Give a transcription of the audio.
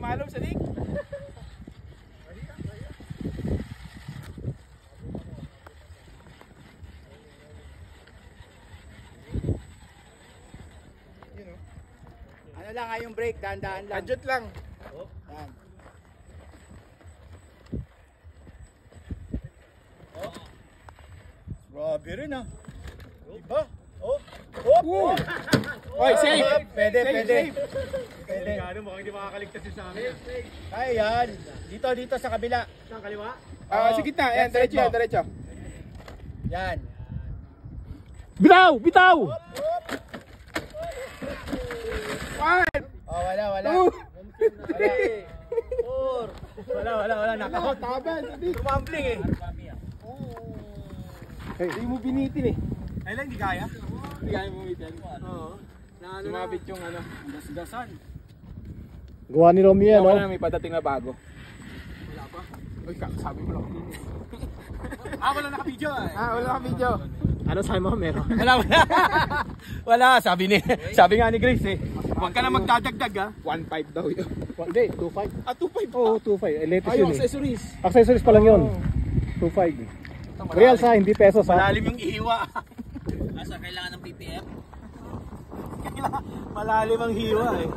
Pumalaw sa lig. Ano lang yung break, dahan-dahan lang. Adjust lang. Yan. Grabe rin ah. Diba? Oh. Oh. Oy, safe. Pwede. Pwede. Ano, mukhang hindi makakaligtas yun sa amin. Ay, yan. Dito sa kabila. Saan kaliwa? Sa gitna. Yan, diretso. Yan. Bitaw! One. Oh, wala. Wala. Nakakot. Taban. Tumambling eh. Hindi mo binitin eh. Ay lang, hindi kaya. Hindi kaya mo bitin. Oo. Sumabit yung ano, gasgasan. Gawa ni Romeo yan, Wala na, may padating na bago. Wala pa? Uy, sabi mo lang. Wala naka-video eh. Wala ka video. Ano sabi mo, meron? Wala, sabi nga ni Grace eh. Huwag ka na magdadagdag ha. 1.5 daw yun. Hindi, 2.5. 2.5 Oo, 2.5. Latest Ay, yun eh. accessories. Accessories pa lang yun. 2.5. Real sa, hindi pesos ha. Malalim yung ihiwa. Asa kailangan ng PPF? Malalim ang hiwa eh.